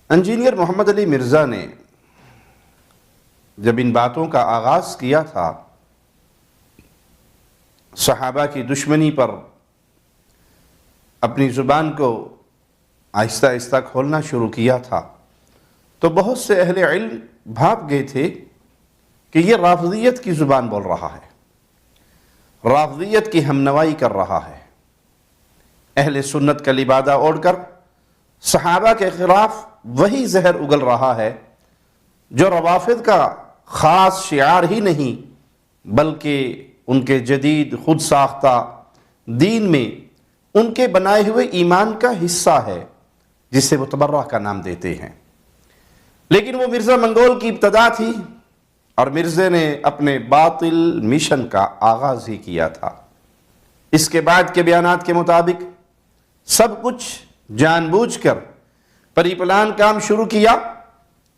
Engineer محمد علی مرزا نے جب ان باتوں کا آغاز کیا تھا، صحابہ کی دشمنی پر اپنی زبان کو آہستہ آہستہ کھولنا شروع کیا تھا، تو بہت سے اہل علم بھاپ گئے تھے کہ یہ رافضیت کی زبان بول رہا ہے، رافضیت کی ہمنوائی کر رہا ہے، اہل سنت کا لبادہ اوڑھ کر صحابہ کے خلاف وہی زہر اگل رہا ہے جو روافض کا خاص شعار ہی نہیں بلکہ ان کے جدید خود ساختہ دین میں ان کے بنائے ہوئے ایمان کا حصہ ہے، جسے وہ تبرہ کا نام دیتے ہیں۔ لیکن وہ مرزا منگول کی ابتدا تھی اور مرزے نے اپنے باطل مشن کا آغاز ہی کیا تھا۔ اس کے بعد کے بیانات کے مطابق سب کچھ جان بوجھ کر پری پلان کام شروع کیا،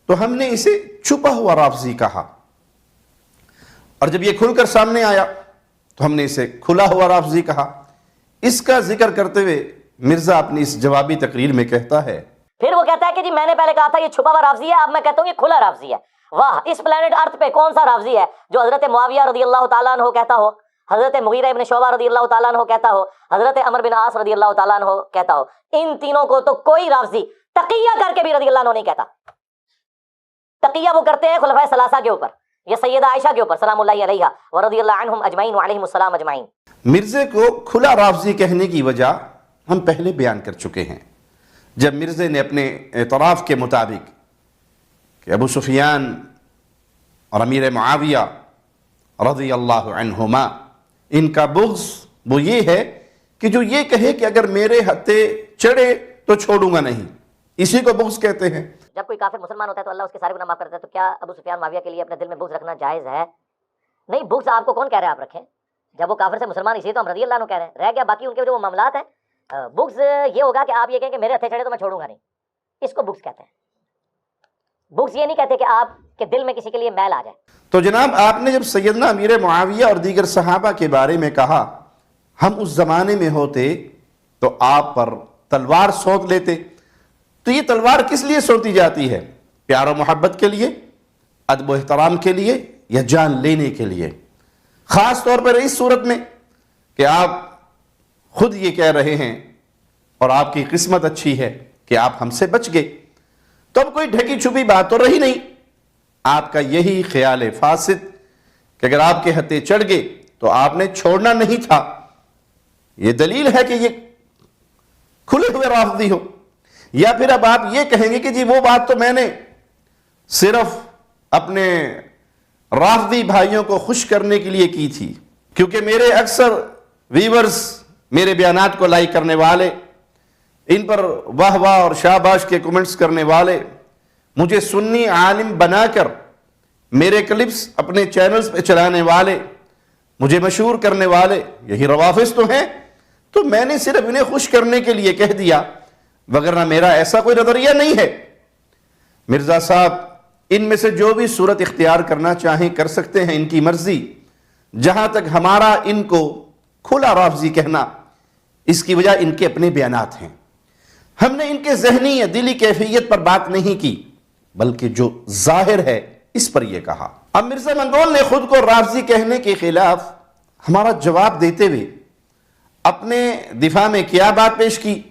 تو ہم نے اسے چھپا ہوا رافضی کہا، اور جب یہ کھل کر سامنے آیا تو ہم نے اسے کھلا ہوا رافضی کہا۔ اس کا ذکر کرتے ہوئے مرزا اپنی اس جوابی تقریر میں کہتا ہے، پھر وہ کہتا ہے کہ جی میں نے پہلے کہا تھا یہ چھپا ہوا رافضی ہے، اب میں کہتا ہوں یہ کھلا رافضی ہے۔ واہ، اس پلانٹ ارتھ پہ کون سا رافضی ہے جو حضرت معاویہ رضی اللہ تعالیٰ عنہ کہتا ہو، حضرت مغیرہ ابن شعبہ رضی اللہ تعالیٰ عنہ کہتا ہو، حضرت عمر بن عاص رضی اللہ تعالیٰ عنہ کہتا ہو؟ ان تینوں کو تو کوئی رافضی تقیہ کر کے بھی رضی اللہ عنہ نہیں کہتا۔ تقیہ وہ کرتے ہیں خلفائے ثلاثہ کے اوپر یا سیدہ عائشہ کے اوپر سلام اللہ علیہا ورضی اللہ عنہم اجمعین وعلیہم السلام اجمعین۔ مرزے کو کھلا رافضی کہنے کی وجہ ہم پہلے بیان کر چکے ہیں، جب مرزے نے اپنے اعتراف کے مطابق کہ ابو سفیان اور امیر معاویہ رضی اللہ عنہما ان کا بغض وہ یہ ہے کہ جو یہ کہے کہ اگر میرے ہتھے چڑھے تو چھوڑوں گا نہیں، اسی کو بغض کہتے ہیں۔ جب کوئی کافر مسلمان ہوتا ہے تو اللہ اس کے سارے گناہ معاف کرتا ہے، تو کیا ابو سفیان معاویہ کے لیے اپنے دل میں بغض رکھنا جائز ہے؟ نہیں، بغض آپ کو کون کہہ رہا ہے آپ رکھیں؟ جب وہ کافر سے مسلمان اسی تو ہم رضی اللہ عنہ کہہ رہے ہیں، رہ گیا باقی ان کے جو معاملات ہیں۔ بغض یہ ہوگا کہ آپ یہ کہیں کہ میرے ہتھے چڑھے تو میں چھوڑوں گا نہیں، اس کو بغض کہتے ہیں۔ بغض یہ نہیں کہتے کہ آپ کے دل میں کسی کے لیے میل آ جائے۔ تو جناب آپ نے جب سیدنا امیر معاویہ اور دیگر صحابہ کے بارے میں کہا ہم اس زمانے میں ہوتے تو آپ پر تلوار سونت لیتے، تو یہ تلوار کس لیے سونتی جاتی ہے؟ پیار و محبت کے لیے، ادب و احترام کے لیے، یا جان لینے کے لیے؟ خاص طور پر اس صورت میں کہ آپ خود یہ کہہ رہے ہیں اور آپ کی قسمت اچھی ہے کہ آپ ہم سے بچ گئے، تو اب کوئی ڈھکی چھپی بات تو رہی نہیں۔ آپ کا یہی خیال فاسد کہ اگر آپ کے ہتھے چڑھ گئے تو آپ نے چھوڑنا نہیں تھا، یہ دلیل ہے کہ یہ کھلے ہوئے رافضی ہو۔ یا پھر اب آپ یہ کہیں گے کہ جی وہ بات تو میں نے صرف اپنے رافضی بھائیوں کو خوش کرنے کے لیے کی تھی، کیونکہ میرے اکثر ویورز، میرے بیانات کو لائک کرنے والے، ان پر واہ واہ اور شاباش کے کمنٹس کرنے والے، مجھے سنی عالم بنا کر میرے کلپس اپنے چینلز پہ چلانے والے، مجھے مشہور کرنے والے یہی روافض تو ہیں، تو میں نے صرف انہیں خوش کرنے کے لیے کہہ دیا، وگرنہ میرا ایسا کوئی نظریہ نہیں ہے۔ مرزا صاحب ان میں سے جو بھی صورت اختیار کرنا چاہیں کر سکتے ہیں، ان کی مرضی، جہاں تک ہمارا ان کو کھلا رافضی کہنا، اس کی وجہ ان کے اپنے بیانات ہیں۔ ہم نے ان کے ذہنی یا دلی کیفیت پر بات نہیں کی، بلکہ جو ظاہر ہے اس پر یہ کہا۔ اب مرزا منگول نے خود کو رافضی کہنے کے خلاف ہمارا جواب دیتے ہوئے اپنے دفاع میں کیا بات پیش کی،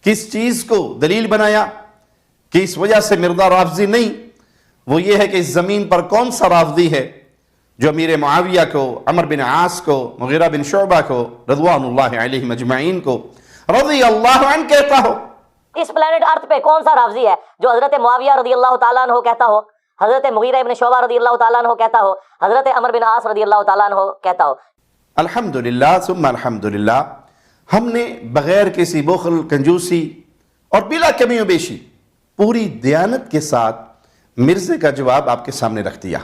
کس چیز کو دلیل بنایا کہ اس وجہ سے مرزا رافضی نہیں، وہ یہ ہے کہ اس زمین پر کون سا رافضی ہے جو امیر معاویہ کو، عمر بن عاص کو، مغیرہ بن شعبہ کو، رضوان اللہ علیہم اجمعین کو رضی اللہ عنہ کہتا ہو؟ اس پلانٹ ارتھ پہ کون سا رافضی ہے جو حضرت معاویہ رضی اللہ تعالیٰ عنہ کہتا ہو، حضرت مغیرہ ابن شعبہ رضی اللہ تعالیٰ عنہ کہتا ہو، حضرت عمر بن عاص رضی اللہ تعالیٰ عنہ کہتا ہو؟ الحمدللہ ثم الحمدللہ، ہم نے بغیر کسی بخل، کنجوسی اور بلا کمی و بیشی پوری دیانت کے ساتھ مرزے کا جواب آپ کے سامنے رکھ دیا۔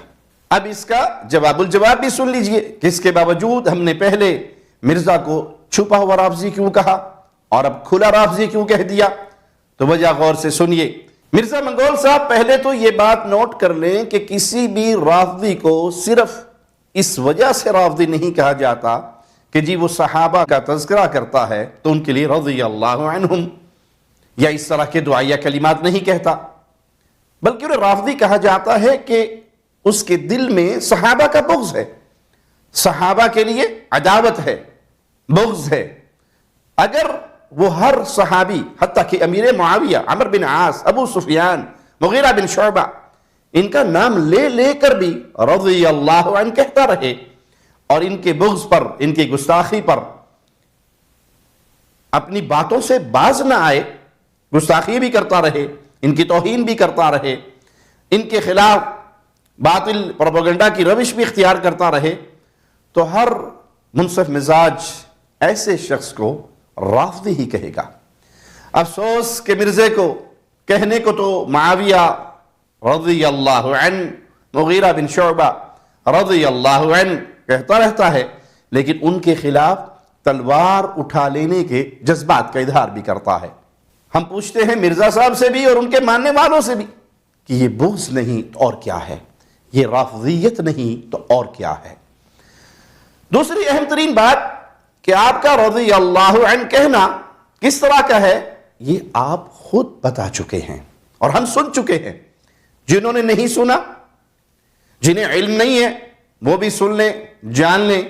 اب اس کا جواب الجواب بھی سن لیجئے کہ اس کے باوجود ہم نے پہلے مرزا کو چھپا ہوا رافضی کیوں کہا اور اب کھلا رافضی کیوں کہہ دیا، تو وجہ غور سے سنیے۔ مرزا منگول صاحب پہلے تو یہ بات نوٹ کر لیں کہ کسی بھی رافضی کو صرف اس وجہ سے رافضی نہیں کہا جاتا کہ جی وہ صحابہ کا تذکرہ کرتا ہے تو ان کے لیے رضی اللہ عنہم یا اس طرح کے دعائیہ کلمات نہیں کہتا۔ بلکہ انہیں رافضی کہا جاتا ہے کہ اس کے دل میں صحابہ کا بغض ہے، صحابہ کے لیے عداوت ہے، بغض ہے۔ اگر وہ ہر صحابی حتیٰ کہ امیر معاویہ، عمرو بن عاص، ابو سفیان، مغیرہ بن شعبہ، ان کا نام لے لے کر بھی رضی اللہ عنہ کہتا رہے اور ان کے بغض پر، ان کی گستاخی پر اپنی باتوں سے باز نہ آئے، گستاخی بھی کرتا رہے، ان کی توہین بھی کرتا رہے، ان کے خلاف باطل پروپیگنڈا کی روش بھی اختیار کرتا رہے، تو ہر منصف مزاج ایسے شخص کو رافضی ہی کہے گا۔ افسوس کہ مرزے کو کہنے کو تو معاویہ رضی اللہ عنہ، مغیرہ بن شعبہ رضی اللہ عنہ کہتا رہتا ہے، لیکن ان کے خلاف تلوار اٹھا لینے کے جذبات کا اظہار بھی کرتا ہے۔ ہم پوچھتے ہیں مرزا صاحب سے بھی اور ان کے ماننے والوں سے بھی کہ یہ بغض نہیں تو اور کیا ہے، یہ رافضیت نہیں تو اور کیا ہے۔ دوسری اہم ترین بات کہ آپ کا رضی اللہ عنہ کہنا کس طرح کا ہے، یہ آپ خود بتا چکے ہیں اور ہم سن چکے ہیں۔ جنہوں نے نہیں سنا، جنہیں علم نہیں ہے، وہ بھی سن لیں، جان لیں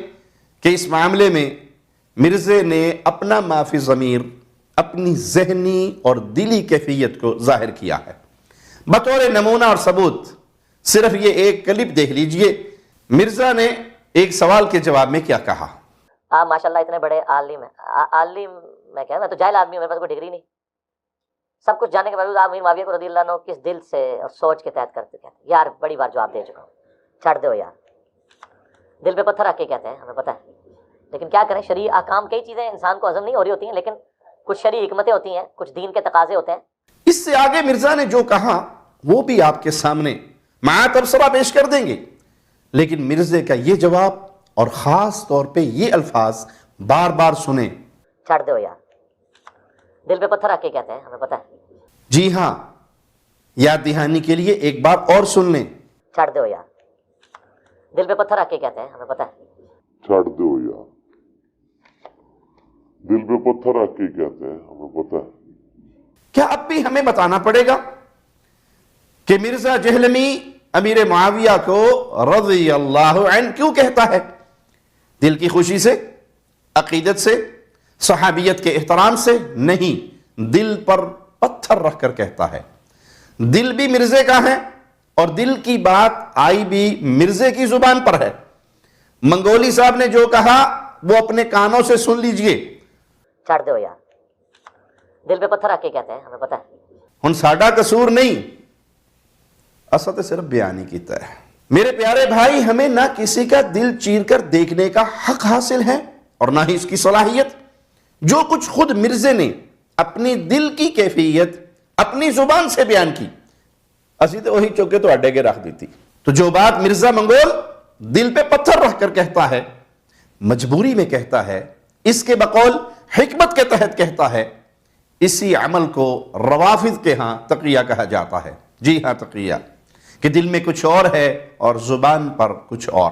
کہ اس معاملے میں مرزے نے اپنا ما فی ضمیر، اپنی ذہنی اور دلی کیفیت کو ظاہر کیا ہے۔ بطور نمونہ اور ثبوت صرف یہ ایک کلپ دیکھ لیجئے، مرزا نے ایک سوال کے جواب میں کیا کہا۔ آپ ماشاءاللہ اتنے بڑے عالم ہیں، عالم میں کہہ، میں تو جاہل آدمی ہوں، میرے پاس کوئی ڈگری نہیں، سب کچھ جاننے کے باوجود آپ امیر معاویہ کو رضی اللہ عنہ کس دل سے اور سوچ کے تحت کرتے کہتے ہیں؟ یار بڑی بار جواب دے چکا ہوں، چھڑ دو یار، دل پہ پتھر رکھ کے کہتے ہیں، ہمیں پتہ ہے، لیکن کیا کریں، شرعی احکام کئی چیزیں انسان کو ہضم نہیں ہو رہی ہوتی ہیں، لیکن کچھ شرعی حکمتیں ہوتی ہیں، کچھ دین کے تقاضے ہوتے ہیں۔ اس سے آگے مرزا نے جو کہا وہ بھی آپ کے سامنے مع تبصرہ پیش کر دیں گے، لیکن مرزے کا یہ جواب اور خاص طور پہ یہ الفاظ بار بار سنیں۔ چھڑ دو یار، دل پہ پتھر رکھ کے کہتے ہیں، ہمیں پتہ ہے۔ جی ہاں، یاد دہانی کے لیے ایک بار اور سن لیں۔ چھڑ دو یار، دل پہ پتھر رکھ کے کہتے ہیں، ہمیں پتہ ہے۔ چھڑ دو یار، دل پہ پتھر رکھ کے کہتے ہیں، ہمیں پتہ ہے۔ کیا اب بھی ہمیں بتانا پڑے گا کہ مرزا جہلمی امیر معاویہ کو رضی اللہ عنہ کیوں کہتا ہے؟ دل کی خوشی سے، عقیدت سے، صحابیت کے احترام سے نہیں، دل پر پتھر رکھ کر کہتا ہے۔ دل بھی مرزے کا ہے اور دل کی بات آئی بھی مرزے کی زبان پر ہے۔ منگولی صاحب نے جو کہا وہ اپنے کانوں سے سن لیجئے۔ چھڑ دو یار، دل پہ پتھر رکھ کے کہتے ہیں، ہمیں پتہ ہے۔ ہن ساڈا قصور نہیں، اصل تو صرف بیانی کیتا ہے۔ میرے پیارے بھائی، ہمیں نہ کسی کا دل چیر کر دیکھنے کا حق حاصل ہے اور نہ ہی اس کی صلاحیت۔ جو کچھ خود مرزے نے اپنی دل کی کیفیت اپنی زبان سے بیان کی، اسی تو وہی چوکے تو اڈے کے رکھ دیتی۔ تو جو بات مرزا منگول دل پہ پتھر رکھ کر کہتا ہے، مجبوری میں کہتا ہے، اس کے بقول حکمت کے تحت کہتا ہے، اسی عمل کو روافض کے ہاں تقیہ کہا جاتا ہے۔ جی ہاں، تقیہ، کہ دل میں کچھ اور ہے اور زبان پر کچھ اور۔